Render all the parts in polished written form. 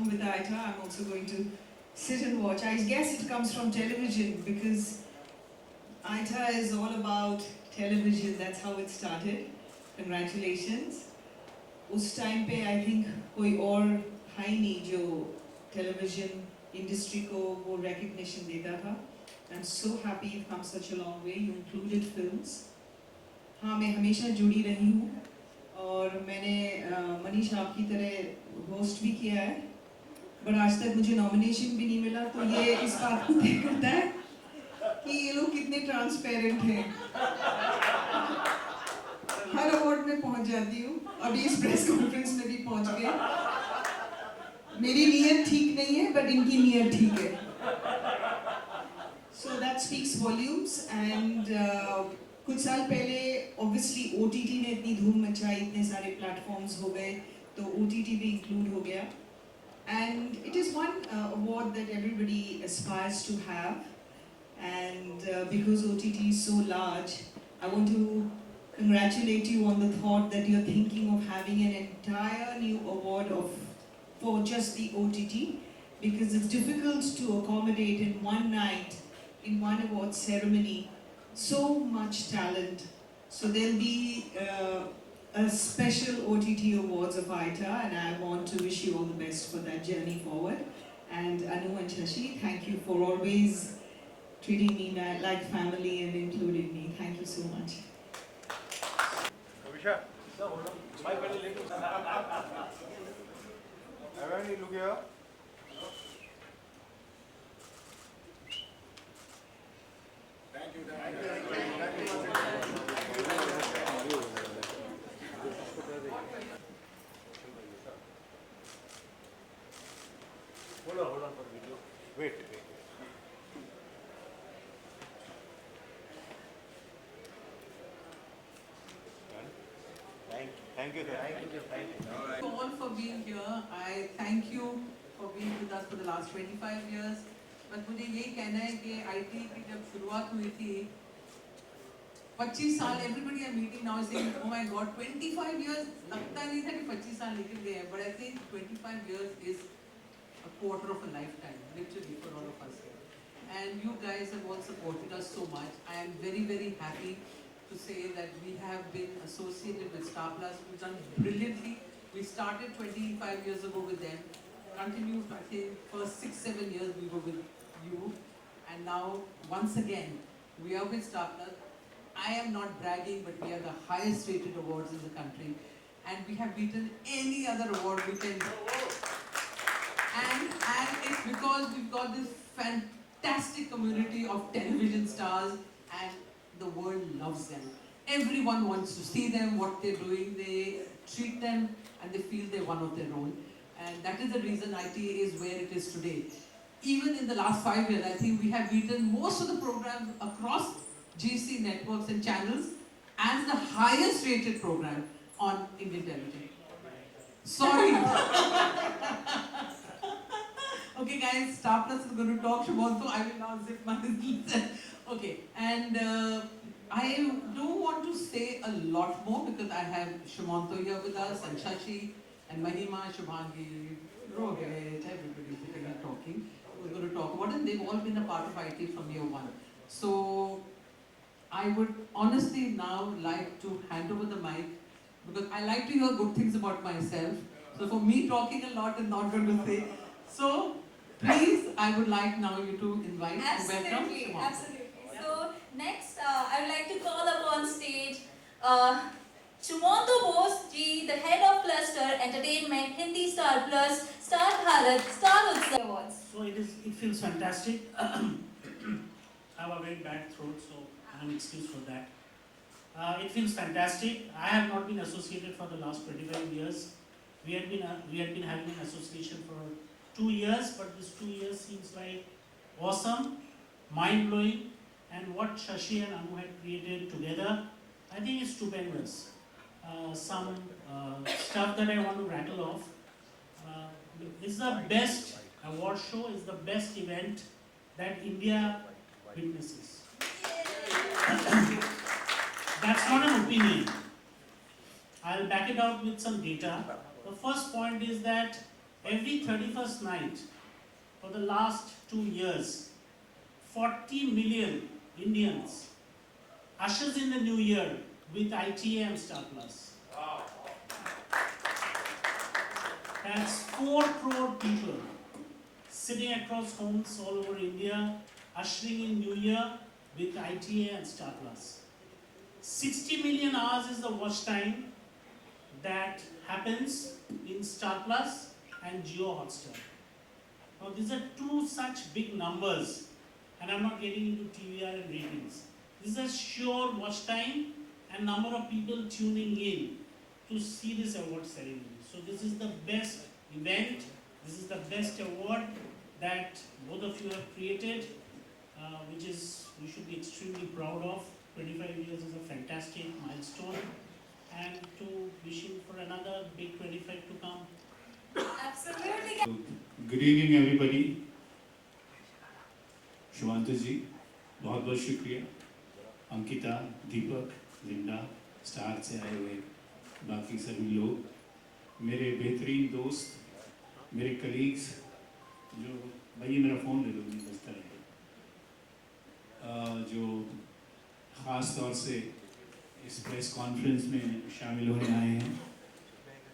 along with Aita, I'm also going to sit and watch. I guess it comes from television because Aita is all about television. That's how it started. Congratulations. उस time पे I think कोई और है ही नहीं जो television industry को वो recognition देता था. I'm so happy you've come such a long way. You included films. हाँ, मैं हमेशा जुड़ी रही हूँ और मैंने मनीष आपकी तरह होस्ट भी किया है, पर आज तक मुझे नॉमिनेशन भी नहीं मिला, तो ये इस बात को तय करता है कि ये लोग कितने ट्रांसपेरेंट हैं. हर अवार्ड में पहुंच जाती हूँ, अभी इस प्रेस कॉन्फ्रेंस में भी पहुंच गए. मेरी नीयत ठीक नहीं है, बट इनकी नीयत ठीक है. So that speaks volumes. And कुछ साल पहले obviously OTT ने इतनी धूम मचाई, इतने सारे प्लेटफॉर्म्स हो गए, तो OTT भी इंक्लूड हो गया. And it is one award that everybody aspires to have. And because OTT is so large, I want to congratulate you on the thought that you're thinking of having an entire new award for just the OTT, because it's difficult to accommodate in one night, in one award ceremony, so much talent. So there'll be a special OTT awards of Aita, and I want to wish you all the best for that journey forward. And Anu and Shashi, thank you for always treating me like family and including me. Thank you so much. Abhishek, sir, hold on. My pedal little. Everybody look here. Thank you. Hold on for video. Wait. Thank you. Thank you all for being here. I thank you for being with us for the last 25 years. बस मुझे ये कहना है कि IT की जब शुरुआत हुई थी 25 साल, everybody are meeting now saying, oh my God, 25 years. लगता नहीं था कि 25 साल निकल गए हैं, but I think 25 years is a quarter of a lifetime, literally, for all of us here. And you guys have all supported us so much. I am very, very happy to say that we have been associated with Star Plus. We've done brilliantly. We started 25 years ago with them, continued, I think, first 6-7 years we were with you, and now, once again, we are with Star Plus. I am not bragging, but we are the highest rated awards in the country, and we have beaten any other award we can. And it's because we've got this fantastic community of television stars, and the world loves them. Everyone wants to see them, what they're doing, they treat them, and they feel they're one of their own. And that is the reason ITA is where it is today. Even in the last 5 years, I think we have beaten most of the programs across GC networks and channels as the highest rated program on Indian television. Sorry. Okay guys, Star Plus is going to talk about, so I will now zip my okay, and I don't want to say a lot more because I have Shamanto here with us, and Shashi, and Mahima, Shubhangi, Rohit, everybody sitting and talking. We're going to talk about it, and they've all been a part of IT from year one. So I would honestly now like to hand over the mic because I like to hear good things about myself. So for me, talking a lot is not going to say. So please, I would like now you to invite and welcome Shubhangi. Absolutely. So next, I would like to call upon stage Shumanto Bose ji, the head of Cluster Entertainment, Hindi Star Plus, Star Bharat, Star Utsav Awards. So it feels fantastic. I have a very bad throat, so I'm excused for that. It feels fantastic. I have not been associated for the last 25 years. We had been having an association for 2 years, but this 2 years seems like awesome, mind-blowing, and what Shashi and Anu had created together, I think is stupendous. Some stuff that I want to rattle off. This is the best award show, is the best event that India witnesses. That's not an opinion. I'll back it up with some data. The first point is that every 31st night for the last 2 years, 40 million Indians ushers in the new year with ITA and Star Plus. That's 4 crore people sitting across homes all over India, ushering in New Year with ITA and Star Plus. 60 million hours is the watch time that happens in Star Plus and Jio Hotstar. Now these are 2 such big numbers, and I'm not getting into TVR and ratings. This is sure watch time and number of people tuning in to see this award ceremony. So this is the best event, this is the best award that both of you have created, which is we should be extremely proud of. 25 years is a fantastic milestone, and to wishing for another big 25 to come. Absolutely. Good evening everybody. Shubhantu ji बहुत बहुत शुक्रिया, अंकिता, दीपक, Linda, star से आए हुए बाकी सभी लोग, मेरे बेहतरीन दोस्त, मेरे कलीग्स, जो भाई मेरा फ़ोन ले लो नहीं बजता रहे, जो ख़ास तौर से इस प्रेस कॉन्फ्रेंस में शामिल होने आए हैं,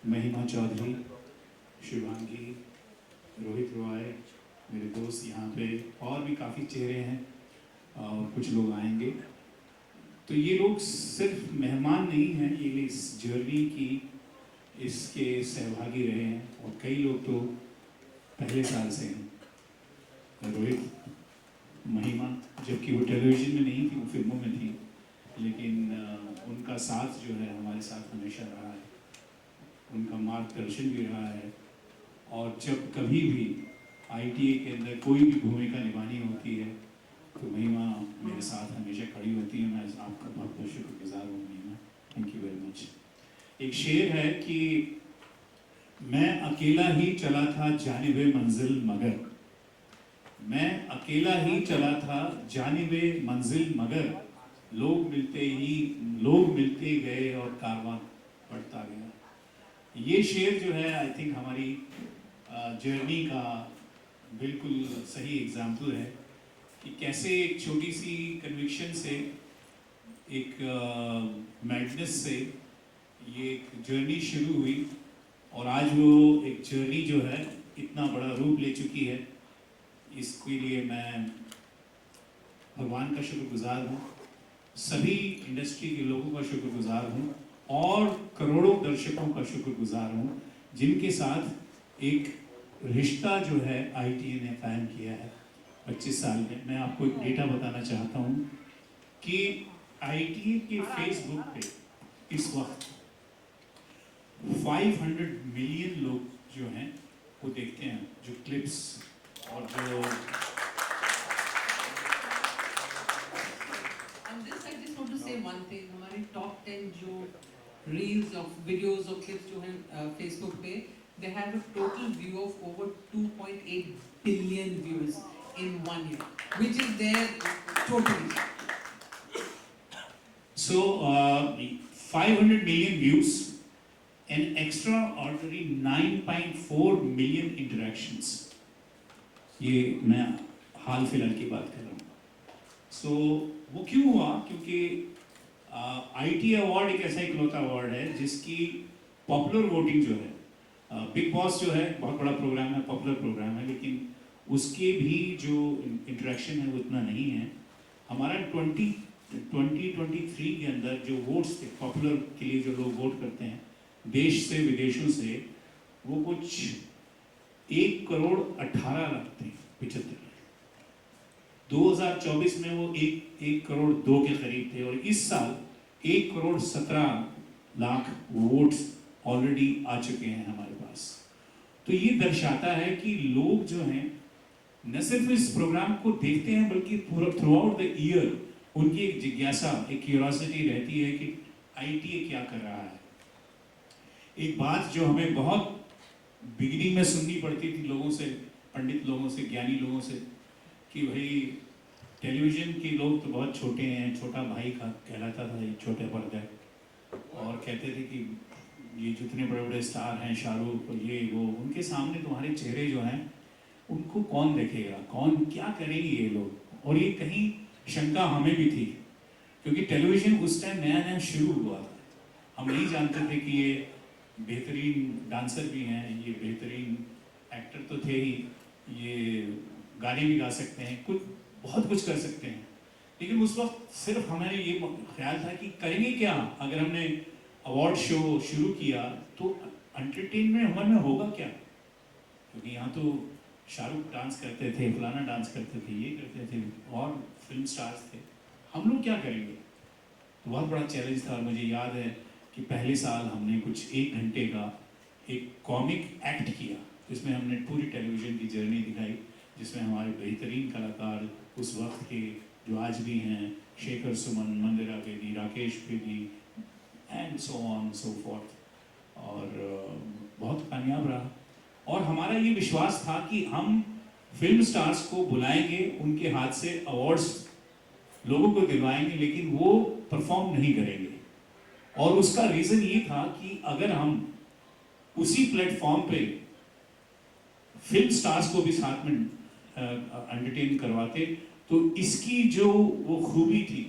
महिमा चौधरी, शिवांगी, रोहित रॉय, मेरे दोस्त यहाँ पे, और भी काफ़ी चेहरे हैं और कुछ लोग आएंगे। तो ये लोग सिर्फ मेहमान नहीं हैं, ये इस जर्नी की इसके सहभागी रहे हैं, और कई लोग तो पहले साल से हैं। रोहित, महिमा, जबकि वो टेलीविज़न में नहीं थी, वो फिल्मों में थी, लेकिन उनका साथ जो है हमारे साथ हमेशा रहा है, उनका मार्गदर्शन भी रहा है, और जब कभी भी ITA के अंदर कोई भी भूमिका निभानी होती है तो महिमा मेरे साथ हमेशा खड़ी होती है। मैं आपका बहुत बहुत शुक्रगुजार हूँ महिमा, थैंक यू वेरी मच। एक शेर है कि मैं अकेला ही चला था जानिबे मंजिल मगर, मैं अकेला ही चला था जानिबे मंजिल मगर, लोग मिलते गए और कारवां बढ़ता गया। ये शेर जो है आई थिंक हमारी जर्नी का बिल्कुल सही एग्जाम्पल है कि कैसे एक छोटी सी कन्विक्शन से, एक मैडनेस से ये एक जर्नी शुरू हुई, और आज वो एक जर्नी जो है इतना बड़ा रूप ले चुकी है। इसके लिए मैं भगवान का शुक्रगुजार हूँ, सभी इंडस्ट्री के लोगों का शुक्रगुजार हूँ, और करोड़ों दर्शकों का शुक्रगुजार हूँ जिनके साथ एक रिश्ता जो है ITA ने कायम किया है 25 साल में। मैं आपको एक डेटा बताना चाहता हूँ कि ITA के फेसबुक पे इस वक्त 500 मिलियन लोग जो हैं वो देखते हैं, जो क्लिप्स और जो On this, I just want to say one thing. हमारे top 10 जो reels of videos और clips जो हैं Facebook पे, they have a total view of over 2.8 billion views in 1 year, which is there totally. So 500 million views, an extraordinary 9.4 million interactions. ये मैं हाल फिलहाल की बात कर रहा हूँ। So वो क्यों हुआ? क्योंकि ITA अवार्ड एक ऐसा इकलौता अवार्ड है जिसकी पॉपुलर वोटिंग जो है, बिग बॉस जो है बहुत बड़ा प्रोग्राम है, पॉपुलर प्रोग्राम है, लेकिन उसके भी जो इंटरेक्शन है वो इतना नहीं है। हमारा 2023 के अंदर जो वोट्स थे पॉपुलर के लिए, जो लोग वोट करते हैं देश से विदेशों से, वो कुछ 1,18,00,000 थे, 75 लाख। 2024 में वो 1,02 के करीब थे, और इस साल 1,17,00,000 वोट्स ऑलरेडी आ चुके हैं हमारे पास। तो ये दर्शाता है कि लोग जो हैं न सिर्फ इस प्रोग्राम को देखते हैं बल्कि थ्रू आउट द ईयर उनकी एक जिज्ञासा, एक क्यूरियोसिटी रहती है कि ITA क्या कर रहा है। एक बात जो हमें बहुत बिगिनिंग में सुननी पड़ती थी लोगों से, पंडित लोगों से, ज्ञानी लोगों से, कि भाई टेलीविज़न के लोग तो बहुत छोटे हैं, छोटा भाई का कहलाता था ये छोटे पर्दे, और कहते थे कि ये जितने बड़े बड़े स्टार हैं, शाहरुख, ये वो, उनके सामने तुम्हारे चेहरे जो हैं उनको कौन देखेगा, कौन क्या करेंगे ये लोग। और ये कहीं शंका हमें भी थी, क्योंकि टेलीविज़न उस टाइम नया नया शुरू हुआ था। हम नहीं जानते थे कि ये बेहतरीन डांसर भी हैं, ये बेहतरीन एक्टर तो थे ही, ये गाने भी गा सकते हैं, कुछ बहुत कुछ कर सकते हैं। लेकिन उस वक्त सिर्फ हमारे ये ख्याल था कि करेंगे क्या। अगर हमने अवार्ड शो शुरू किया तो एंटरटेनमेंट हमारे में होगा क्या, क्योंकि यहाँ तो शाहरुख डांस करते थे, फलाना डांस करते थे, ये करते थे, और फिल्म स्टार्स थे, हम लोग क्या करेंगे। तो बहुत बड़ा चैलेंज था। और मुझे याद है कि पहले साल हमने कुछ 1 घंटे का एक कॉमिक एक्ट किया, जिसमें हमने पूरी टेलीविज़न की जर्नी दिखाई, जिसमें हमारे बेहतरीन कलाकार उस वक्त के जो आज भी हैं, Shekhar Suman, Mandira Bedi, Rakesh Bedi and so on so forth, और बहुत कामयाब रहा। और हमारा ये विश्वास था कि हम फिल्म स्टार्स को बुलाएंगे, उनके हाथ से अवार्ड्स लोगों को दिलवाएंगे, लेकिन वो परफॉर्म नहीं करेंगे। और उसका रीज़न ये था कि अगर हम उसी प्लेटफॉर्म पे फिल्म स्टार्स को भी साथ में एंटरटेन करवाते, तो इसकी जो वो खूबी थी,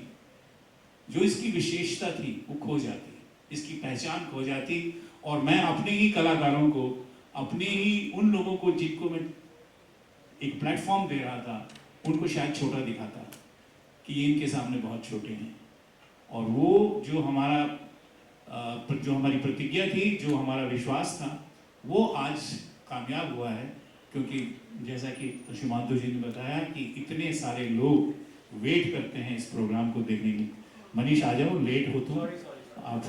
जो इसकी विशेषता थी, वो खो जाती, इसकी पहचान खो जाती। और मैं अपने ही कलाकारों को, अपने ही उन लोगों को जिनको मैं एक प्लेटफॉर्म दे रहा था, उनको शायद छोटा दिखाता कि ये इनके सामने बहुत छोटे हैं। और वो जो हमारी प्रतिज्ञा थी, जो हमारा विश्वास था, वो आज कामयाब हुआ है। क्योंकि जैसा कि शुमांतु जी ने बताया कि इतने सारे लोग वेट करते हैं इस प्रोग्राम को देखने के लिए। मनीष आ जाओ, लेट हो तुम आप।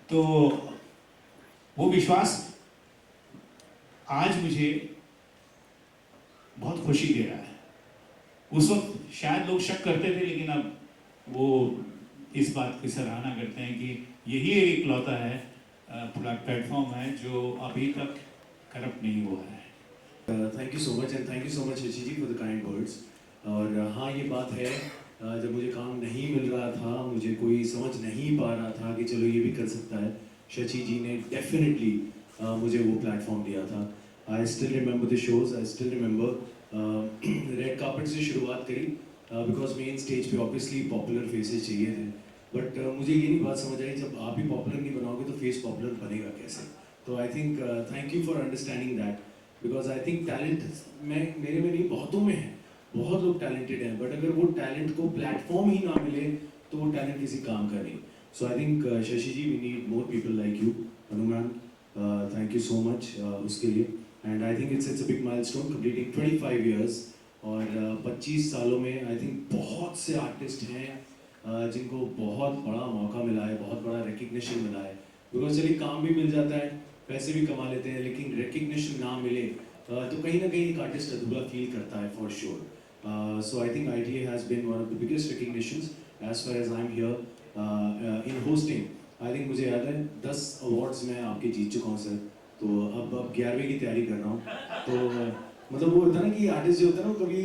तो वो विश्वास आज मुझे बहुत खुशी दे रहा है। उस वक्त शायद लोग शक करते थे, लेकिन अब वो इस बात की सराहना करते हैं कि यही एक इकलौता है प्लेटफॉर्म है जो अभी तक करप्ट नहीं हुआ है। Thank you so much and thank you so much Shashi ji for the kind words. और हाँ, ये बात है, जब मुझे काम नहीं मिल रहा था, मुझे कोई समझ नहीं पा रहा था कि चलो ये भी कर सकता है, शशि जी ने डेफिनेटली मुझे वो प्लेटफॉर्म दिया था। I still remember the shows, I still remember red carpet से शुरुआत करी, बिकॉज मेन स्टेज पे ऑब्वियसली पॉपुलर फेसेस चाहिए थे। बट मुझे ये नहीं बात समझ आई, जब आप ही पॉपुलर नहीं बनाओगे तो फेस पॉपुलर बनेगा कैसे। तो I think thank you for understanding that, because I think talent मेरे में नहीं, बहुतों में है, बहुत लोग टैलेंटेड हैं, बट अगर वो टैलेंट को प्लेटफॉर्म ही ना मिले तो वो टैलेंट किसी काम का नहीं। So I think Shashi ji, we need more people like you. Hanuman, thank you so much उसके लिए। And I think it's a big milestone, completing 25 years. और 25 सालों में आई थिंक बहुत से आर्टिस्ट हैं जिनको बहुत बड़ा मौका मिला है, बहुत बड़ा रिकग्निशन मिला है। बिकॉज चलिए काम भी मिल जाता है, पैसे भी कमा लेते हैं, लेकिन रिकग्निशन ना मिले तो कहीं ना कहीं एक आर्टिस्ट अधूरा फील करता है, for sure. So I think ITA has been one of the biggest recognitions as far as I am here in hosting. I think मुझे याद है 10 अवार्ड्स मैं आपके जीत चुका हूँ सर। तो अब 11वें की तैयारी कर रहा हूँ। तो मतलब वो होता है ना कि आर्टिस्ट जो होता है ना, कभी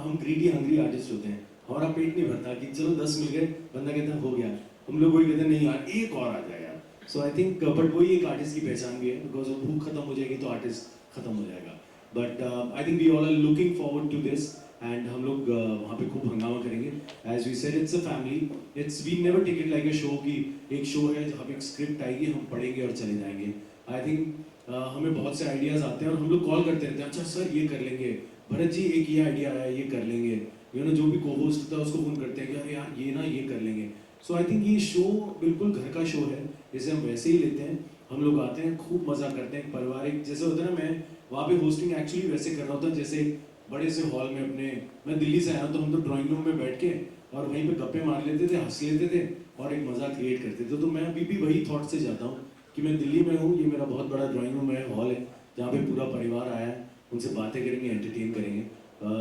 हम ग्रीडी हंग्री आर्टिस्ट होते हैं, हमारा पेट नहीं भरता कि चलो 10 मिल गए, बंदा कहता है हो गया, हम लोग वही कहते हैं नहीं यार एक और आ जाए यार। सो आई थिंक बट वही एक आर्टिस्ट की पहचान भी है, बिकॉज वो भूख खत्म हो जाएगी तो आर्टिस्ट खत्म हो जाएगा। But I think we all are looking forward to this, and हम लोग वहाँ पे खूब हंगामा करेंगे। As we said, it's a family, it's we never take it like a show कि एक शो है, हम एक स्क्रिप्ट आएगी, हम पढ़ेंगे और चले जाएंगे। आई थिंक हमें बहुत से आइडियाज़ आते हैं और हम लोग कॉल करते रहते हैं, अच्छा सर ये कर लेंगे, भरत जी एक ये आइडिया आया ये कर लेंगे, यू नो जो भी को होस्ट होता है उसको फ़ोन करते हैं कि अरे यार ये ना ये कर लेंगे। सो आई थिंक ये शो बिल्कुल घर का शो है, जैसे हम वैसे ही लेते हैं, हम लोग आते हैं, खूब मज़ा करते हैं, पारिवारिक जैसे होता है ना। मैं वहाँ पे होस्टिंग एक्चुअली वैसे कर रहा होता जैसे बड़े से हॉल में अपने, मैं दिल्ली से आया तो हम तो ड्राइंग रूम में बैठ के और वहीं पे गप्पे मार लेते थे, हंस लेते थे और एक मज़ा क्रिएट करते थे। तो मैं अभी भी वही थॉट से जाता हूँ कि मैं दिल्ली में हूँ, ये मेरा बहुत बड़ा ड्राइंग रूम है, हॉल है, जहाँ पे पूरा परिवार आया है, उनसे बातें करेंगे, एंटरटेन करेंगे।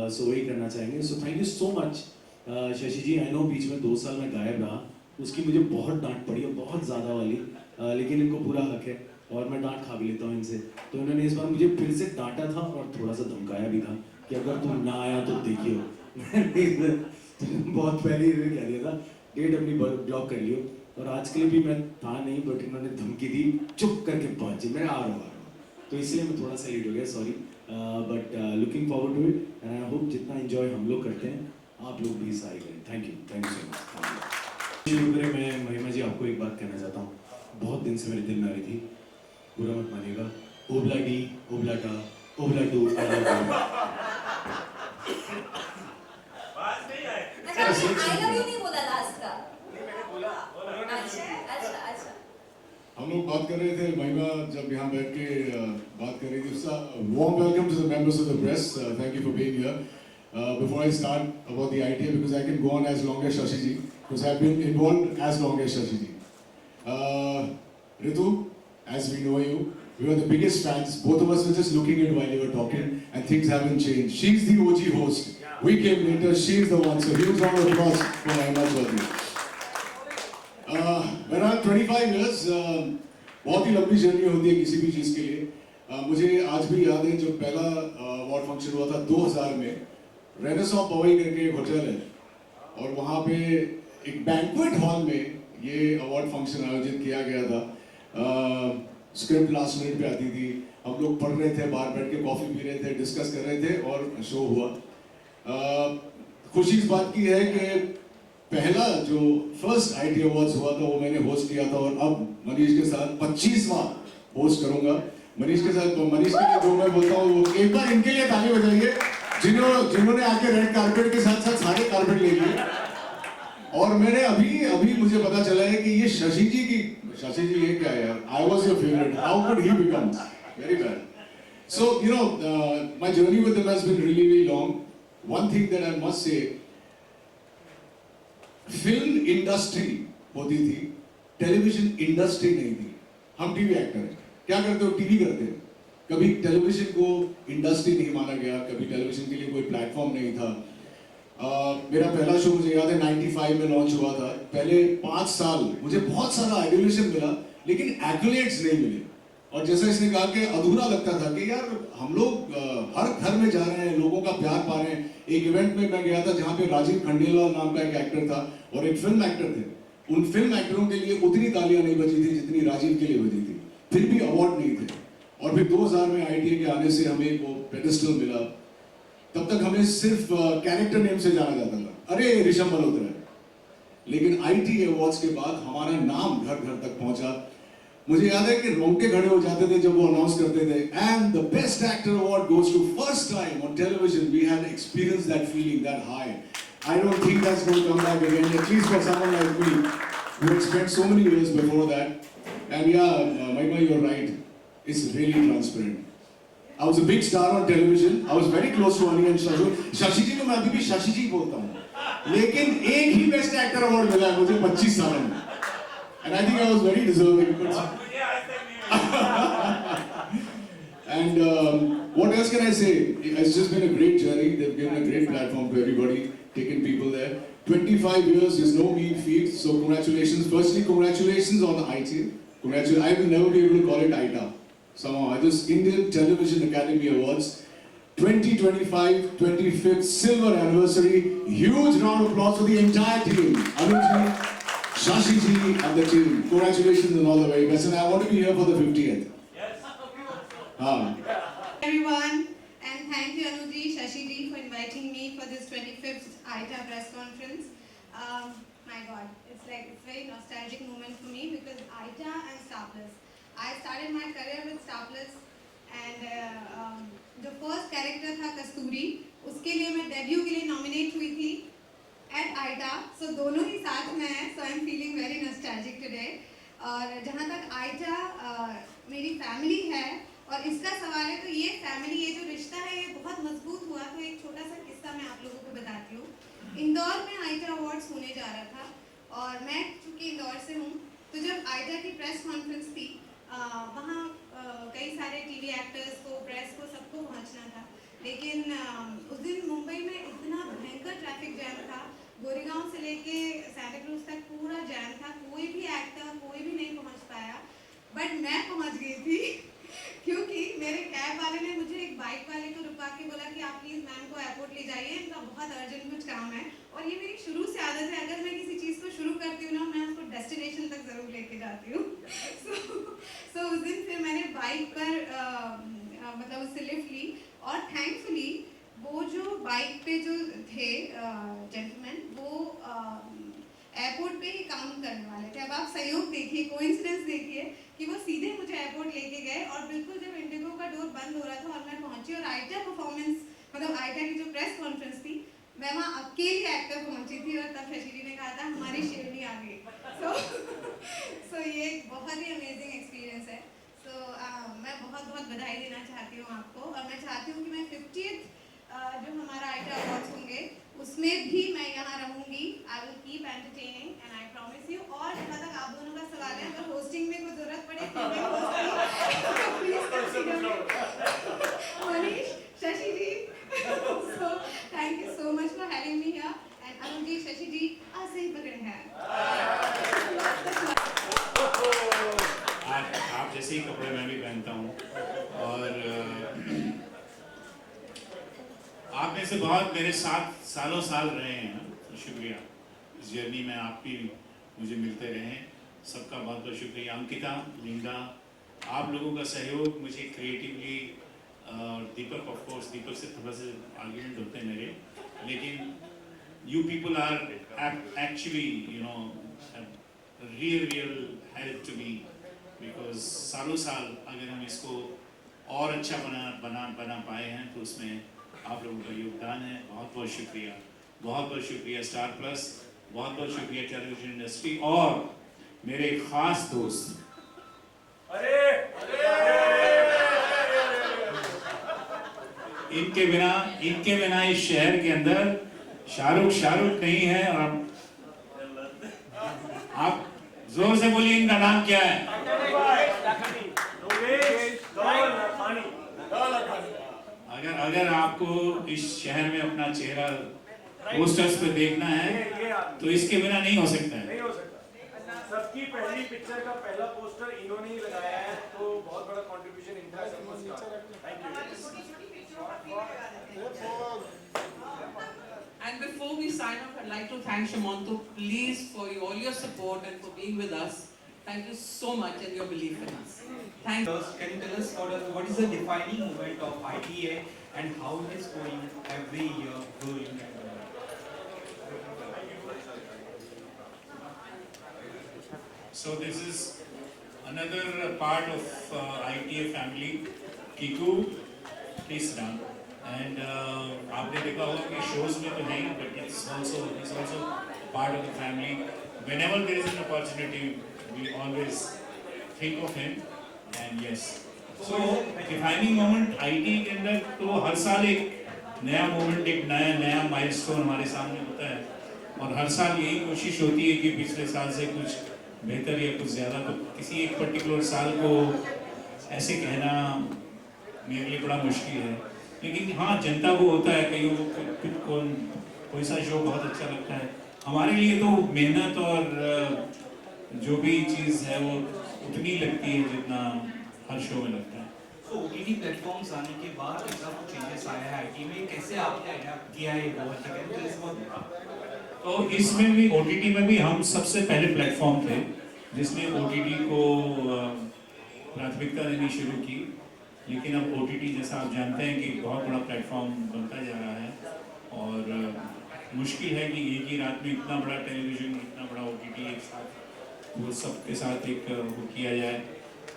सो वही करना चाहेंगे। So thank you so much Shashi ji. I know बीच में 2 साल में गायब रहा, उसकी मुझे बहुत डांट पड़ी है, बहुत ज़्यादा वाली, लेकिन इनको पूरा हक है और मैं डांट खा भी लेता हूँ इनसे। तो इन्होंने इस बार मुझे फिर से डांटा था और थोड़ा सा धमकाया भी था कि अगर तुम ना आया तो देखियो। बहुत पहले इन्होंने कह दिया था डेट अपनी ब्लॉक कर लियो। और आज के लिए भी मैं था नहीं, बट इन्होंने धमकी दी चुप करके पहुंचे, मैं आ रहा हूँ, तो इसलिए मैं थोड़ा सा लेट हो गया, sorry. But looking forward to it and I hope जितना एंजॉय हम लोग करते हैं आप लोग भी सारे करें। Thank you so much. शुरू करें, मैं महिमा जी आपको एक बात कहना चाहता हूँ, बहुत दिन से मेरे दिल में आ रही थी, बुरा मत मानिएगा। ओबला डी, ओबला टा, ओबला टू, अच्छा आई लव यू नहीं बोला लास्ट का। अच्छा हम लोग बात कर रहे थे, महिमा जब यहाँ बैठ के बात कर रही थी, warm welcome to the members of the press. Thank you for being here. Before I start about the idea, because I can go on as long as Shashi ji, because I've been involved as long as Shashi ji. Ritu, as we know you, we were the biggest fans. Both of us were just looking at while you were talking, and things haven't changed. She's the OG host. We came later. She's the one. So huge round of applause for Mahima Chaudhary. Around 25 years, बहुत ही लंबी journey होती है किसी भी चीज़ के लिए। मुझे आज भी याद है जब पहला अवार्ड फंक्शन हुआ था 2000 में, रेनेसां पवई करके एक होटल है, और वहाँ पे एक बैंक्वेट हॉल में ये अवार्ड फंक्शन आयोजित किया गया था। स्क्रिप्ट लास्ट मिनट पे आती थी, हम लोग पढ़ रहे थे, बाहर बैठ के कॉफ़ी पी रहे थे, डिस्कस कर रहे थे, और शो हुआ। खुशी इस बात की है कि पहला जो फर्स्ट आईटी अवार्ड्स हुआ था वो मैंने होस्ट किया था, और अब मनीष के साथ 25वां होस्ट करूंगा। मनीष के साथ, मनीष के लिए जो मैं बोलता हूँ वो एक बार इनके लिए ताली बजाइए जिन्होंने आके रेड कारपेट के साथ साथ सारे कारपेट ले लिए। और मैंने अभी मुझे पता चला है कि ये शशि जी ये क्या है यार, I was your favourite, how could he become very bad. So you know my journey with him has been really long. One thing that I must say, film industry होती थी, टेलीविजन इंडस्ट्री नहीं थी। हम TV actor हैं, क्या करते हो, TV करते हैं। कभी टेलीविजन को इंडस्ट्री नहीं माना गया, कभी टेलीविजन के लिए कोई प्लेटफॉर्म नहीं था। मेरा पहला शो मुझे याद है 95 में लॉन्च हुआ था। पहले 5 साल मुझे बहुत सारा एडुलेशन मिला, लेकिन एक्युलेट्स नहीं मिले, और जैसा इसने कहा कि अधूरा लगता था कि यार हम लोग हर घर में जा रहे हैं, लोगों का प्यार पा रहे हैं। एक इवेंट में मैं गया था जहाँ पे राजीव खंडेलवाल नाम का एक एक्टर था और एक फिल्म एक्टर थे। उन फिल्म एक्टरों के लिए उतनी तालियां नहीं बजी थी जितनी राजीव के लिए बजी थी, फिर भी अवार्ड नहीं थे। और फिर 2000 में ITA के आने से हमें वो पेडिस्टल मिला। तब तक हमें सिर्फ कैरेक्टर नेम से जाना जाता था, अरे ऋषभ मल्होत्रा है। लेकिन ITA अवार्ड्स के बाद हमारा नाम घर घर तक पहुंचा। मुझे याद है कि रोंगटे खड़े हो जाते थे जब वो अनाउंस करते थे, and the best actor award goes to first time on television we had experience that feeling, that high. I don't think that's going to come back again, at least for someone like me who had spent so many years before that. And yeah, Mahima, you're right. It's really transparent. I was a big star on television. I was very close to Ani and Shashi. Shashi ji को मैं अभी भी Shashi ji बोलता हूँ, लेकिन एक ही best actor award मिला है मुझे 25 साल में, and I think I was very deserving. And what else can I say? It's just been a great journey. They've given a great platform to everybody, taken people there. 25 years is no mean feat, so congratulations. Firstly, congratulations on the ITA. I will never be able to call it ITA. Somehow, this Indian Television Academy Awards 2025, 25th Silver Anniversary. Huge round of applause for the entire team. Anuj ji, Shashi ji and the team. Congratulations and all the very best. And I want to be here for the 50th. Everyone, and thank you Anuj ji, Shashi ji for inviting me for this 25th ITA press conference. My God, it's very nostalgic moment for me because ITA and Star Plus. I started my career with Star Plus, and the first character था कस्तूरी, उसके लिए मैं debut के लिए nominate हुई थी at ITA, so दोनों ही साथ में हैं, so I'm feeling very nostalgic today. और जहाँ तक ITA मेरी फैमिली है और इसका सवाल है, तो ये फैमिली, ये जो रिश्ता है ये बहुत मजबूत हुआ। तो एक छोटा सा किस्सा मैं आप लोगों को बताती हूँ। इंदौर में ITA अवार्ड्स होने जा रहा था, और मैं चूँकि इंदौर से हूँ, तो जब ITA की प्रेस कॉन्फ्रेंस थी, वहाँ कई सारे टीवी एक्टर्स को, प्रेस को, सबको पहुँचना था। लेकिन उस दिन मुंबई में इतना भयंकर ट्रैफिक जैम था, गोरेगांव से लेके सैंटा क्रूज तक पूरा जैम था, कोई भी एक्टर कोई भी नहीं पहुँच पाया। बट मैं पहुँच गई थी क्योंकि मेरे कैब वाले ने मुझे एक बाइक वाले को रुका के बोला कि आप प्लीज़ मैम को एयरपोर्ट ले जाइए, इनका बहुत अर्जेंट कुछ काम है। और ये मेरी शुरू से आदत है, अगर मैं किसी चीज़ को शुरू करती हूँ ना, मैं उसको डेस्टिनेशन तक ज़रूर लेके जाती हूँ। सो उस दिन फिर मैंने बाइक पर मतलब उससे लिफ्ट ली, और थैंकफुली वो जो बाइक पे जो थे जेंटलमैन, वो एयरपोर्ट पे ही काम करने वाले थे। अब आप सहयोग देखिए, कोइंसिडेंस देखिए कि वो सीधे मुझे एयरपोर्ट लेके गए, और बिल्कुल जब इंडिगो का डोर बंद हो रहा था और मैं पहुंची, और आईटा परफॉर्मेंस मतलब आईटा की जो प्रेस कॉन्फ्रेंस थी, मैं वहाँ अकेली एक्टर पहुंची थी, और तब शशि जी ने कहा था हमारी शेरनी आ गई। सो ये एक बहुत ही अमेजिंग एक्सपीरियंस है। सो मैं बहुत बहुत बधाई देना चाहती हूँ आपको, और मैं चाहती हूँ कि मैं 50th जो हमारा आईटा अवार्ड्स होंगे उसमें भी मैं यहाँ रहूँगी। I will keep entertaining and I promise you. और जहाँ तक आप दोनों का सवाल है, अगर होस्टिंग में कोई जरूरत पड़े तो मैं please consider me. Manish, Shashi ji, so thank you so much for having me here, and Arun ji, Shashi ji, ऐसे ही पकड़े हैं। आप जैसे ही कपड़े मैं भी पहनता हूँ, और आप में से बहुत मेरे साथ सालों साल रहे हैं, तो शुक्रिया। इस जर्नी में आप भी मुझे मिलते रहे हैं, सबका बहुत बहुत शुक्रिया। अंकिता, लिंडा, आप लोगों का सहयोग मुझे क्रिएटिवली, और दीपक, ऑफ कोर्स दीपक से थोड़ा सा आर्ग्यूमेंट होते हैं मेरे, लेकिन you people are actually you know real help to me, because सालों साल अगर हम इसको और अच्छा बना पाए हैं तो उसमें आप लोगों का योगदान है। बहुत बहुत शुक्रिया, बहुत बहुत शुक्रिया स्टार प्लस, बहुत बहुत शुक्रिया टेलीविजन इंडस्ट्री, और मेरे खास दोस्त इनके बिना इस शहर के अंदर शाहरुख नहीं है। और आप जोर से बोलिए, इनका नाम क्या है? अगर आपको इस शहर में अपना चेहरा पोस्टर्स पे देखना है तो इसके बिना नहीं हो सकता है। सबकी पहली पिक्चर का पहला पोस्टर इन्होंने ही लगाया है, तो बहुत बड़ा कंट्रीब्यूशन इनका है। Thank you. And before we sign off, I'd like to thank Shamanto, please, for all your support and for being with us. Thank you so much and your belief in us. Thank you. Can you tell us what is the defining moment of ITA and how it is going every year growing? So this is another part of ITA family. Kiku, please sit down. And आपने देखा होगा कि shows में तो नहीं, but he's also part of the family. Whenever there is an opportunity, we always think of him. And yes, so defining moment ITA के अंदर तो हर साल एक नया moment, एक नया milestone हमारे सामने होता है, और हर साल यही कोशिश होती है कि पिछले साल से कुछ बेहतर या कुछ ज़्यादा। तो किसी एक पर्टिकुलर साल को ऐसे कहना मेरे लिए बड़ा मुश्किल है, लेकिन हाँ, जनता को होता है, कईयों को कोई सा शो बहुत अच्छा लगता है। हमारे लिए तो मेहनत और जो भी चीज़ है वो उतनी लगती है जितना हर शो में लगता है। तो OTT प्लेटफॉर्म्स आने के बाद ऐसा कुछ चेंजेस आया है IT में, कैसे आपने अडैप्ट किया है तो इसमें भी OTT में भी हम सबसे पहले प्लेटफॉर्म थे जिसने OTT को प्राथमिकता देनी शुरू की, लेकिन अब OTT जैसा आप जानते हैं कि बहुत बड़ा प्लेटफॉर्म बनता जा रहा है, और मुश्किल है कि एक ही रात में इतना बड़ा टेलीविज़न, इतना बड़ा OTT एक साथ वो सबके साथ एक वो किया जाए।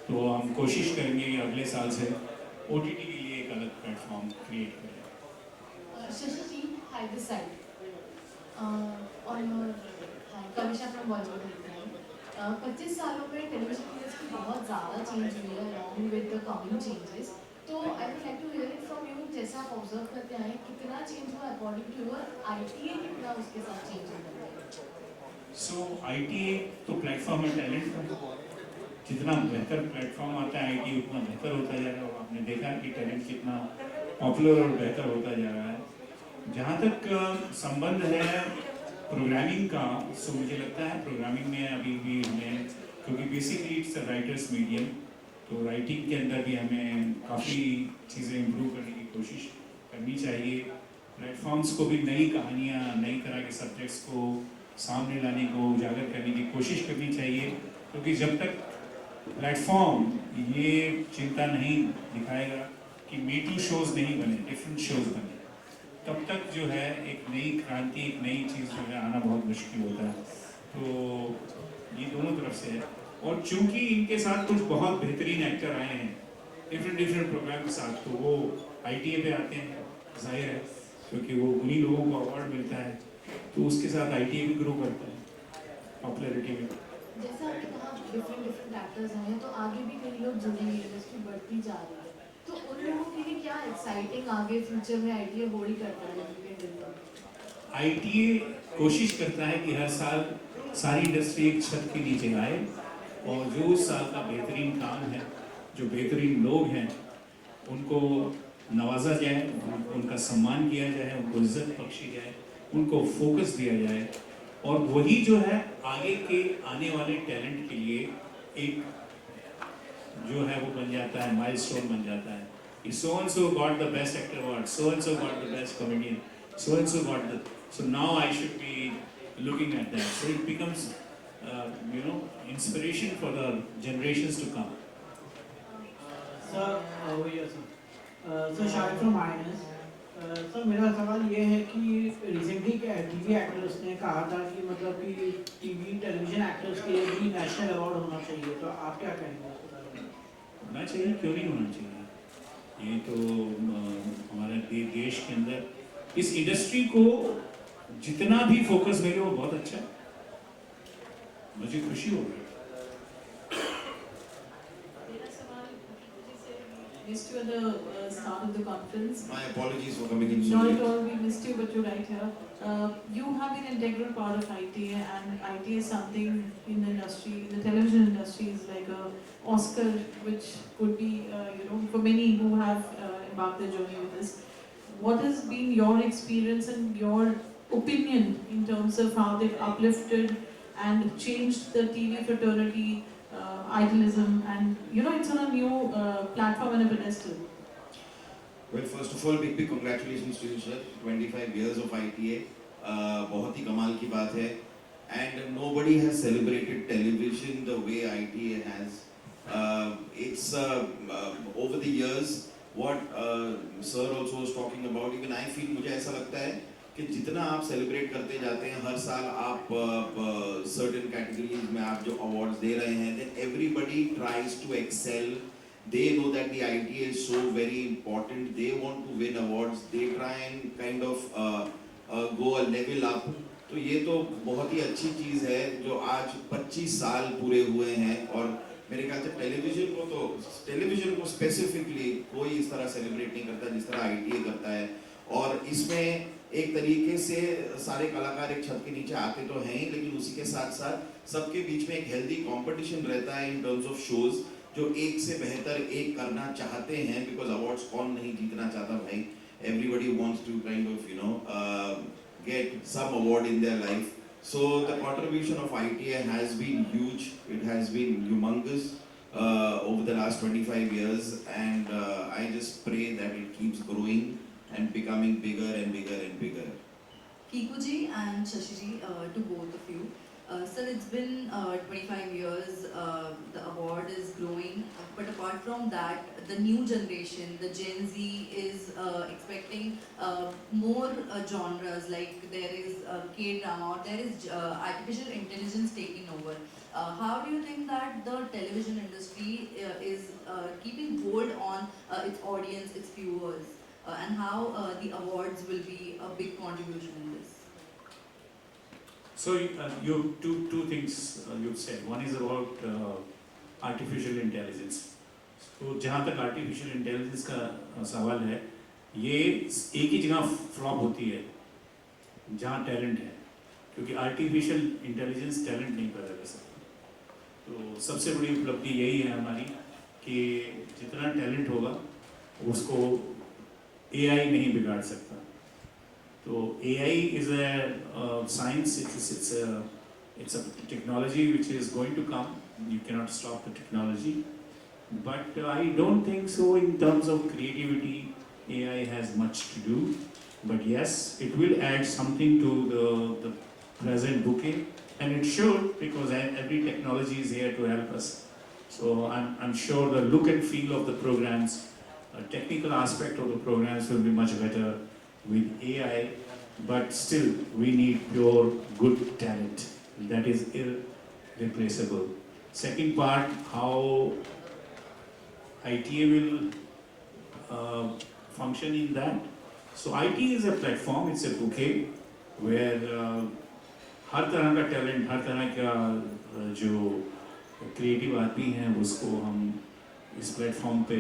तो हम कोशिश करेंगे कि अगले साल से OTT के लिए एक अलग प्लेटफॉर्म क्रिएट करें। Shashi ji, hi this side. On your commission from Bollywood. 25 सालों में टेलीविजन इंडस्ट्री बहुत ज़्यादा चेंज हुई है along with the coming changes. तो I would like to hear it from you, जैसा आप ऑब्जर्व करते हैं कितना चेंज हुआ अकॉर्डिंग टू योर ITA, कितना उसके साथ चेंज हुआ? So ITA तो प्लेटफॉर्म है टैलेंट का, जितना बेहतर प्लेटफॉर्म आता है ITA उतना बेहतर होता जा रहा है, और आपने देखा कि टैलेंट कितना पॉपुलर और बेहतर होता जा रहा है। जहाँ तक संबंध है प्रोग्रामिंग का, सो मुझे लगता है प्रोग्रामिंग में अभी भी हमें, क्योंकि basically it's a writers medium, तो राइटिंग के अंदर भी हमें काफ़ी चीज़ें इम्प्रूव करने की कोशिश करनी चाहिए। प्लेटफॉर्म्स को भी नई कहानियाँ, नई तरह के सब्जेक्ट्स को सामने लाने को उजागर करने की कोशिश करनी चाहिए, क्योंकि जब तक प्लेटफॉर्म ये चिंता नहीं दिखाएगा कि मीटू शोज़ नहीं बने, डिफरेंट शोज़ बने, तब तक जो है एक नई क्रांति, एक नई चीज़ जो है आना बहुत मुश्किल होता है। तो ये दोनों तरफ से है, और चूंकि इनके साथ कुछ बहुत बेहतरीन एक्टर आए हैं डिफरेंट प्रोग्राम के साथ, तो वो ITA पे आते हैं, जाहिर है, क्योंकि वो उन्हीं लोगों को अवार्ड मिलता है, तो उसके साथ ITA भी ग्रो करता है पॉपुलैरिटी में। जैसा आपने कहा डिफरेंट एक्टर्स हैं, तो आगे भी कई लोग जुड़ेंगे, इंडस्ट्री बढ़ती जा रही है, तो उन लोगों के लिए क्या एक्साइटिंग आगे फ्यूचर में ITA बोर्ड ही करता है? ITA कोशिश करता है कि हर साल सारी इंडस्ट्री एक छत के नीचे आए, और जो उस साल का बेहतरीन काम है, जो बेहतरीन लोग हैं, उनको नवाजा जाए, उनका सम्मान किया जाए, उनको इज्जत बख्शी जाए, उनको फोकस दिया जाए, और वही जो है आगे के आने वाले टैलेंट के लिए एक जो है वो बन जाता है, माइलस्टोन बन जाता है कि so and so got the best actor award, so and so got the best comedian, so and so got the, so now I should be looking at that, so it becomes inspiration for the generations to come. Sir, over here, sir. Sir, Shahid from INS. Sir मेरा सवाल ये है कि recently TV actors ने कहा था कि मतलब कि TV टेलीविजन एक्टर्स के लिए भी नेशनल अवार्ड होना चाहिए, तो आप क्या कहेंगे? होना चाहिए, क्यों नहीं होना चाहिए? ये तो हमारे देश के अंदर इस इंडस्ट्री को जितना भी फोकस मिले वो बहुत अच्छा है, मुझे खुशी हो रही है। Missed you at the start of the conference. My apologies for coming in so Not late. at all, we missed you, but you're right here. You have been an integral part of ITA, and ITA is something in the industry, in the television industry, is like a Oscar, which could be, for many who have embarked their journey with this. What has been your experience and your opinion in terms of how they've uplifted and changed the TV fraternity? Idealism, and it's on a new platform and a pedestal. Well, first of all, big congratulations to you, sir. 25 years of ITA, बहुत ही कमाल की बात है, and nobody has celebrated television the way ITA has. It's over the years what sir also was talking about. Even I feel, मुझे ऐसा लगता है कि जितना आप सेलिब्रेट करते जाते हैं, हर साल आप सर्टेन कैटेगरीज में आप जो अवार्ड्स दे रहे हैं, then everybody tries to excel. They know that the ITA is so very important. They want to win awards. They try and kind of go a level up. तो ये तो बहुत ही अच्छी चीज़ है जो आज 25 साल पूरे हुए हैं, और मेरे ख्याल से टेलीविजन को स्पेसिफिकली कोई इस तरह सेलिब्रेट नहीं करता जिस तरह ITA करता है। और इसमें एक तरीके से सारे कलाकार एक छत के नीचे आते तो हैं ही, लेकिन उसी के साथ साथ सबके बीच में एक हेल्दी कंपटीशन रहता है इन टर्म्स ऑफ शोज, जो एक से बेहतर एक करना चाहते हैं, बिकॉज अवार्ड्स कौन नहीं जीतना चाहता भाई, everybody wants to kind of get some award in their life. So the contribution of ITA has been huge. It has been humongous over the last 25 years, and I just pray that it keeps growing and becoming bigger and bigger and bigger. Kiku ji and Shashi ji, to both of you. Sir, it's been 25 years, the award is growing, but apart from that, the new generation, the Gen Z is expecting more genres, like there is K-drama, or there is artificial intelligence taking over. How do you think that the television industry is keeping hold on its audience, its viewers, and how the awards will be a big contribution in this? So you two things you've said. One is about artificial intelligence. तो जहाँ तक artificial intelligence का सवाल है, ये एक ही जगह flop होती है जहाँ टैलेंट है, क्योंकि artificial intelligence टैलेंट नहीं पैदा कर सकता। तो सबसे बड़ी उपलब्धि यही है हमारी कि जितना टैलेंट होगा उसको AI नहीं बिगाड़ सकता। तो AI is a science, it's a technology which is going to come. You cannot stop the technology, but I don't think so in terms of creativity AI has much to do. But yes, it will add something to the present bouquet, and it should, because every technology is here to help us. So I'm sure the look and feel of the programs, technical aspect of the programs will be much better with AI, but still we need pure good talent. That is irreplaceable. Second part, how ITA will function in that. So ITA is a platform, it's a bouquet where हर तरह का talent, हर तरह का जो creative आदमी हैं उसको हम इस प्लेटफॉर्म पे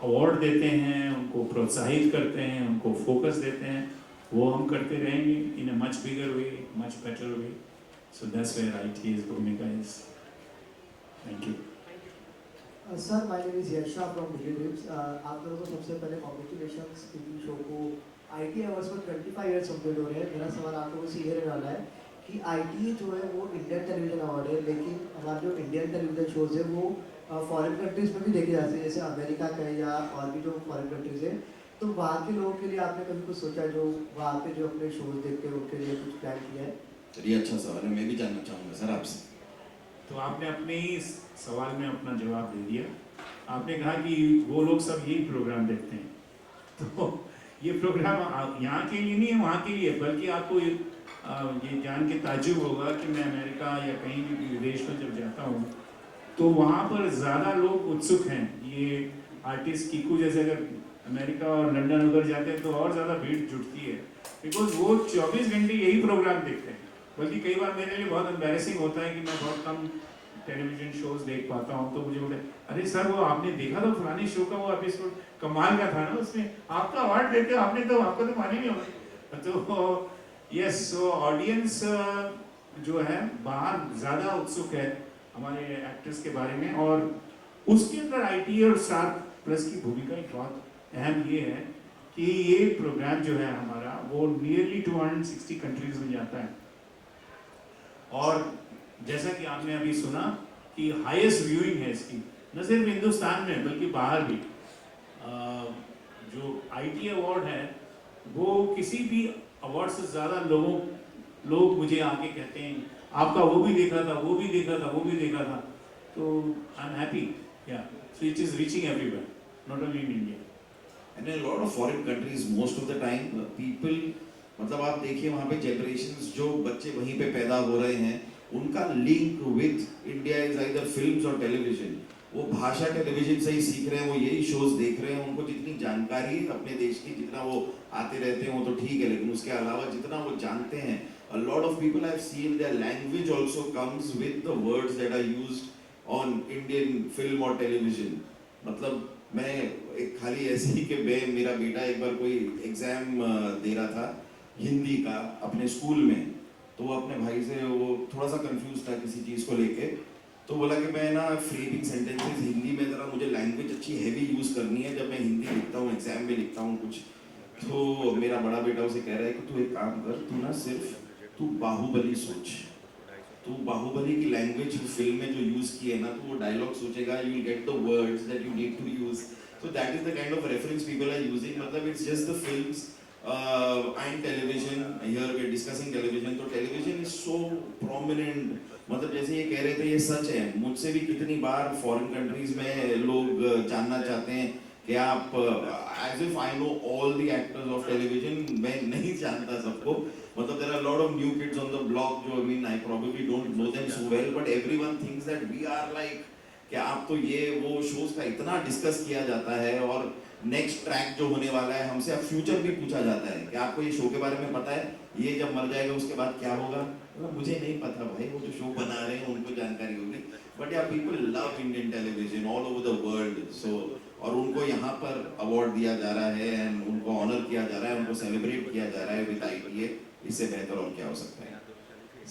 अवार्ड देते हैं, उनको प्रोत्साहित करते हैं, उनको फोकस देते हैं. वो हम करते रहेंगे in a much bigger way, much better way. So that's where ITA's भूमिका is. Thank you. Sir, my name is Yash from dreams. आप लोगों को सबसे पहले कॉन्ग्रेचुलेशंस टीवी शो को ITA अवार्ड्स पर 25 इयर्स कंप्लीट हो रहे हैं. मेरा सवाल आप लोगों से ये रहने वाला है कि ITA जो है वो इंडियन टेलीविजन अवार्ड है, लेकिन हमारे जो इंडियन टेलीविजन शोज है वो फॉरेन कंट्रीज़ में भी देखे जाते हैं, जैसे अमेरिका का या और भी जो फॉरेन कंट्रीज़ है. तो वहाँ के लोगों के लिए आपने कभी कुछ सोचा, जो वहाँ पे जो अपने शोज देखते हैं उनके लिए कुछ प्लान किया है? चलिए, अच्छा सवाल है, मैं भी जानना चाहूँगा सर आपसे. तो आपने अपने ही सवाल में अपना जवाब दे दिया. आपने कहा कि वो लोग सब यही प्रोग्राम देखते हैं. तो ये प्रोग्राम यहाँ के लिए नहीं है, वहाँ के लिए, बल्कि आपको ये जान के ताज्जुब होगा कि मैं अमेरिका या कहीं भी विदेश में जब जाता हूँ तो वहाँ पर ज़्यादा लोग उत्सुक हैं. ये आर्टिस्ट कीकू जैसे अगर अमेरिका और लंदन उधर जाते हैं तो और ज़्यादा भीड़ जुटती है, बिकॉज वो 24 घंटे यही प्रोग्राम देखते हैं. बल्कि कई बार मेरे लिए बहुत एम्बैरेसिंग होता है कि मैं बहुत कम टेलीविजन शोज देख पाता हूँ. तो मुझे बोलते हैं, अरे सर वो आपने देखा था फलानी शो का वो एपिसोड, कमाल का था ना, उसमें आपका अवार्ड देते हो, आपने तो आपको तो माने नहीं होगा. तो यस, सो ऑडियंस जो है बाहर ज़्यादा उत्सुक है हमारे एक्टर्स के बारे में, और उसके अंदर ITA और स्टार प्लस की भूमिका एक बहुत अहम ये है कि ये प्रोग्राम जो है हमारा वो नियरली 260 कंट्रीज में जाता है. और जैसा कि आपने अभी सुना कि हाईएस्ट व्यूइंग है इसकी, न सिर्फ हिंदुस्तान में बल्कि बाहर भी. जो ITA अवार्ड है वो किसी भी अवार्ड से ज़्यादा लोग मुझे आके कहते हैं आपका वो भी देखा था, वो भी देखा था, वो भी देखा था. तो आई am happy. Yeah so it is reaching everywhere, not only in India. And in a lot of foreign countries, most of the time, people, मतलब आप देखिए वहाँ पे generations जो बच्चे वहीं पे पैदा हो रहे हैं, उनका link with India is either films or television. वो भाषा टेलीविजन से ही सीख रहे हैं, वो यही शोज देख रहे हैं. उनको जितनी जानकारी है अपने देश की, जितना वो आते रहते हैं वो तो ठीक है, लेकिन उसके अलावा जितना वो जानते हैं, a lot of people I've seen their language also comes with the words that are used on Indian film or television. मतलब मैं एक खाली ऐसे ही कि मेरा बेटा एक बार कोई एग्जाम दे रहा था हिंदी का अपने स्कूल में, तो वो अपने भाई से वो थोड़ा सा कंफ्यूज था किसी चीज़ को लेके. तो बोला कि मैं ना फ्रेमिंग सेंटेंसेस हिंदी में ज़रा मुझे लैंग्वेज अच्छी हैवी यूज़ करनी है जब मैं हिंदी लिखता हूँ, एग्जाम में लिखता हूँ कुछ. तो मेरा बड़ा बेटा उसे कह रहा है कि तू एक काम कर, तू ना सिर्फ तू बाहुबली सोच, तू बाहुबली की लैंग्वेज फिल्म में जो यूज़ की है ना, तो वो डायलॉग सोचेगा, you will get the words that you need to use. So that is the kind of reference people are using. मतलब it's just the films and television. Here we are discussing television. तो television is so prominent. मतलब जैसे ये कह रहे थे, ये सच है. मुझसे भी कितनी बार foreign countries में लोग जानना चाहते हैं कि आप as if I know all the actors of television. मैं नहीं जानता सबको. मतलब there are a lot of new kids on the block जो I mean I probably don't know them so well, but everyone thinks that we are like कि आप तो ये वो शोज का इतना डिस्कस किया जाता है, और नेक्स्ट ट्रैक जो होने वाला है हमसे अब फ्यूचर भी पूछा जाता है कि आपको ये शो के बारे में पता है, ये जब मर जाएगा उसके बाद क्या होगा. मतलब मुझे नहीं पता भाई, वो जो शो बना रहे हैं उनको जानकारी होगी. But yeah people love Indian television all over the world. So और उनको यहाँ पर अवार्ड दिया जा रहा है एंड उनको ऑनर किया जा रहा है, उनको सेलिब्रेट किया जा रहा है विद ITA. इससे बेहतर और क्या हो सकता है.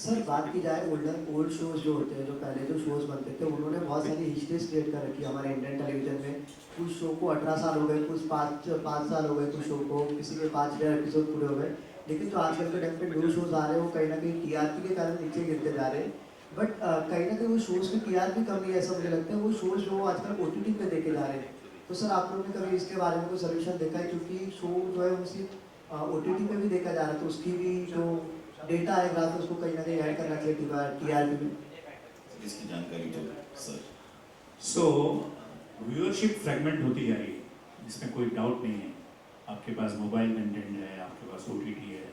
सर, बात की जाए ओल्ड शोज जो होते हैं, जो पहले जो शोज बनते थे, उन्होंने बहुत सारी हिस्ट्रीज क्रिएट कर रखी है हमारे इंडियन टेलीविजन में. कुछ शो को 18 साल हो गए, कुछ 5 साल हो गए, कुछ शो को किसी के 5,000 एपिसोड पूरे हो गए. लेकिन जो आजकल के टाइम पे न्यू शोज आ रहे हैं वो कहीं ना कहीं TRP के कारण नीचे गिरते जा रहे हैं. बट कहीं ना कहीं वो शोज की TRP कम नहीं है ऐसा मुझे लगता है. वो शोज जो आजकल OTT पे देखे जा रहे हैं, तो सर आप लोगों ने कभी इसके बारे में कोई सोल्यूशन देखा है, क्योंकि शो जो है उसी OTT पे भी देखा जा रहा है, तो उसकी भी जो डेटा आएगा तो उसको कहीं ना कहीं ऐड करना चाहिए TRP में, इसकी जानकारी दो सर। सो व्यूअरशिप फ्रेगमेंट होती जा रही है, इसमें कोई डाउट नहीं है। आपके पास मोबाइल कंटेंट है, आपके पास OTT है,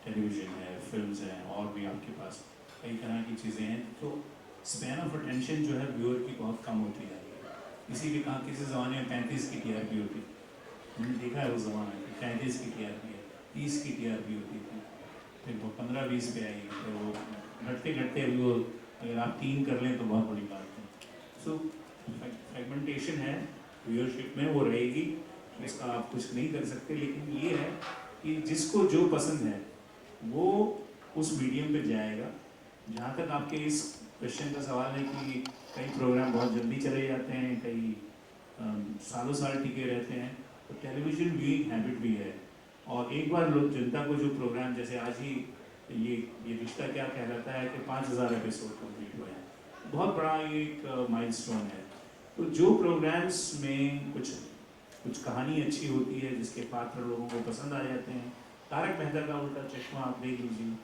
टेलीविज़न है, फिल्म्स हैं, और भी आपके पास कई तरह की चीज़ें हैं। तो स्पैन ऑफ अटेंशन जो है व्यूअर की बहुत कम होती जा रही है। इसीलिए कहा किसी ज़माने में 35 की TRP होती, हमने देखा है उस ज़माने में 35 की TRP है, 30 की TRP होती थी, फिर वो 15-20 पे आई, फिर वो घटते घटते अभी वो अगर आप 3 कर लें तो बहुत बड़ी बात है। सो फ्रेगमेंटेशन है व्यूअरशिप में, वो रहेगी, इसका आप कुछ नहीं कर सकते। लेकिन ये है कि जिसको जो पसंद है वो उस मीडियम पे जाएगा। जहाँ तक आपके इस क्वेश्चन का सवाल है कि कई प्रोग्राम बहुत जल्दी चले जाते हैं, कई सालों साल टिके रहते हैं, तो टेलीविज़न व्यूइंग हैबिट भी है। और एक बार लोग जनता को जो प्रोग्राम, जैसे आज ही ये रिश्ता क्या कहलाता है कि 5000 एपिसोड कंप्लीट हुए हैं, बहुत बड़ा ये एक माइलस्टोन है। तो जो प्रोग्राम्स में कुछ कहानी अच्छी होती है, जिसके पात्र लोगों को पसंद आ जाते हैं, तारक मेहता का उल्टा चश्मा आप देख लीजिए,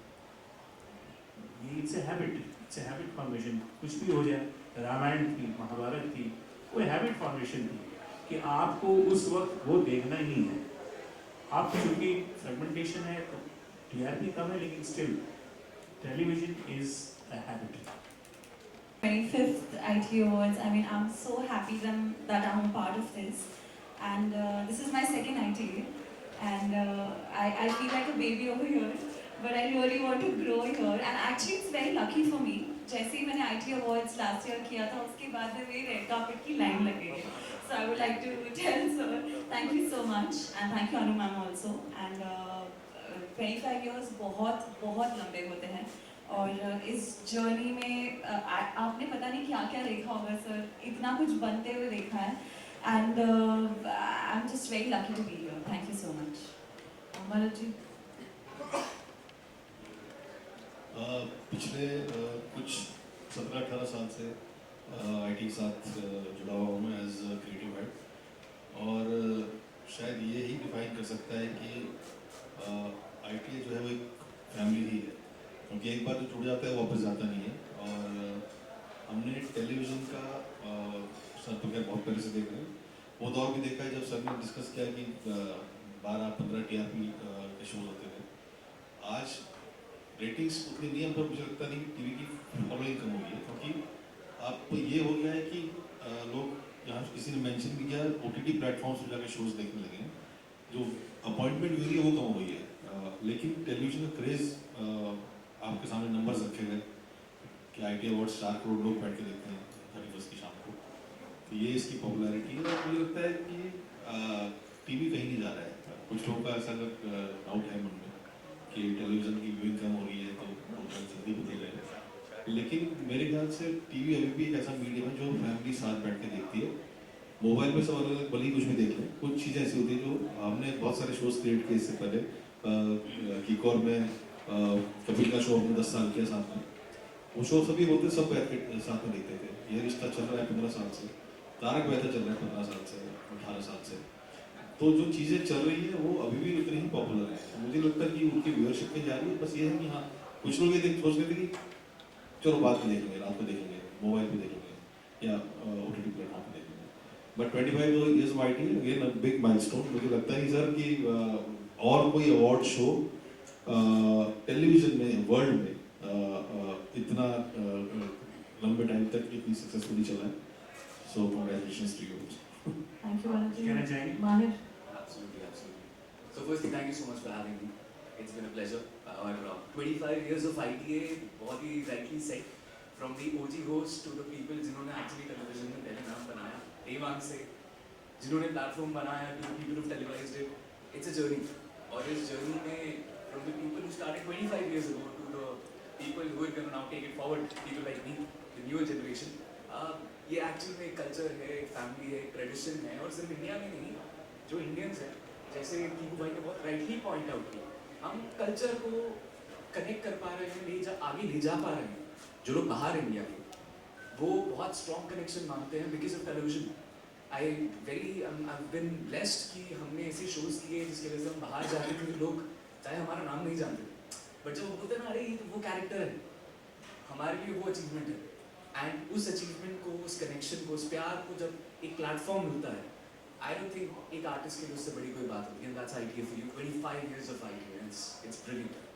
ये इट्स ए हैबिट फॉर्मेशन। कुछ भी हो जाए, रामायण थी, महाभारत थी, वो हैबिट फॉर्मेशन थी कि आपको उस वक्त वो देखना ही है। आप चूँकि फ्रेगमेंटेशन है तो TRP कम है, लेकिन still television is a habit. 25th ITA Awards. I mean, I'm so happy that I'm a part of this. And this is my second ITA. And I feel like a baby over here. But I really want to grow here. And actually, it's very lucky for me. जैसे ही मैंने ITA Awards last year किया था, उसके बाद में मेरी red carpet की line लग गई है. So I would like to tell sir, thank you so much. And thank you Anu ma'am also. And 25 years बहुत लंबे होते हैं. और इस जर्नी में आपने पता नहीं क्या क्या देखा होगा सर, इतना कुछ बनते हुए देखा है, and I am just very lucky to be here. Thank you so much. Bharat ji, पिछले कुछ 17-18 साल से IT के साथ जुड़ा हुआ हूँ मैं एज क्रिएटिव हेड, और शायद ये ही डिफाइन कर सकता है कि ITA जो है वो एक फैमिली ही है, क्योंकि एक बार जो जुड़ जाता है वापस जाता नहीं है। और हमने टेलीविज़न का सर तो खैर बहुत पहले से देख रहे हैं, वो दौर भी देखा है जब सर ने डिस्कस किया कि 12-15 TRP के शोज होते थे। आज रेटिंग्स उतनी नहीं है, पर मुझे लगता नहीं कि TV की फॉलोइंग कम हुई है, क्योंकि अब ये हो गया है कि लोग यहाँ किसी ने मेंशन भी किया OTT प्लेटफॉर्म्स पर जाकर शोज देखने लगे हैं, जो अपॉइंटमेंट हुई है वो कम हुई है। लेकिन टेलीविज़न का क्रेज़ आपके सामने नंबर्स रखे गए कि ITA अवार्ड्स 4 करोड़ लोग बैठ के देखते हैं 31 की शाम को, तो ये इसकी पॉपुलैरिटी है। और मुझे लगता है कि TV कहीं नहीं जा रहा है। कुछ लोगों का ऐसा डाउट है मन में कि टेलीविज़न की व्यूइंग कम हो रही है तो प्रोग्राम जल्दी बदल रहे हैं, लेकिन मेरे ख्याल से TV अभी भी एक ऐसा मीडियम है जो फैमिली साथ बैठ के देखती है। मोबाइल पे सब अलग अलग भले ही कुछ भी देख लें, कुछ चीज़ें ऐसी होती हैं जो हमने बहुत सारे शोज़ क्रिएट किए इससे पहले। किकोर में कपिल का शो हमने 10 साल किया साथ में, वो शो सभी होते सब बैठ के साथ में देखते थे। ये रिश्ता चल रहा है 15 साल से, तारक मेहता चल रहा है 15 साल से, 18 साल से, तो जो चीज़ें चल रही है वो अभी भी उतनी ही पॉपुलर है। मुझे लगता है कि उनकी व्यूअरशिप में जा रही है। बस ये है कि हाँ, कुछ लोग ये सोच रहे थे कि चलो बाद में देखेंगे, रात को देखेंगे, मोबाइल पे देखेंगे या OTT प्लेटफॉर्म पे देखेंगे। But 25 years of ITA again a big milestone. मुझे लगता है सर कि और कोई अवार्ड शो टेलीविज़न में वर्ल्ड में इतना लंबे टाइम तक इतनी सक्सेसफुली चला है। सो congratulations to you. Thank you Bharat ji. कहना चाहेंगे? माहिर. Absolutely. So firstly, thank you so much for having me. It's been a pleasure. और 25 years of ITA, बहुत ही rightly said, from the OG host to the people जिन्होंने actually television में पहले नाम बनाया, देवांग से जिन्होंने platform बनाया, to the people who televised it, it's a journey. और इस journey में from the people who started 25 years ago to the people who are going to now take it forward, people like me, the newer generation, ये actually में एक culture है, एक family है, एक ट्रेडिशन है। और सिर्फ इंडिया में नहीं, जो इंडियंस हैं, जैसे कीकू भाई ने बहुत राइटली पॉइंट आउट किया, हम कल्चर को कनेक्ट कर पा रहे हैं, आगे ले जा पा रहे हैं। जो लोग बाहर इंडिया के, वो बहुत स्ट्रॉन्ग कनेक्शन मानते हैं because of television. I've been blessed कि हमने ऐसे shows किए जिसकी वजह से हम बाहर जाते थे तो लोग चाहे हमारा नाम नहीं जानते बट जब बोलते ना अरे ये तो वो कैरेक्टर है हमारे लिए वो अचीवमेंट है एंड उस अचीवमेंट को उस कनेक्शन को उस प्यार को जब एक प्लेटफॉर्म मिलता है आई डोंट थिंक एक आर्टिस्ट के लिए उससे बड़ी कोई बात होती है that's ITA for you 25 years of ITA it's brilliant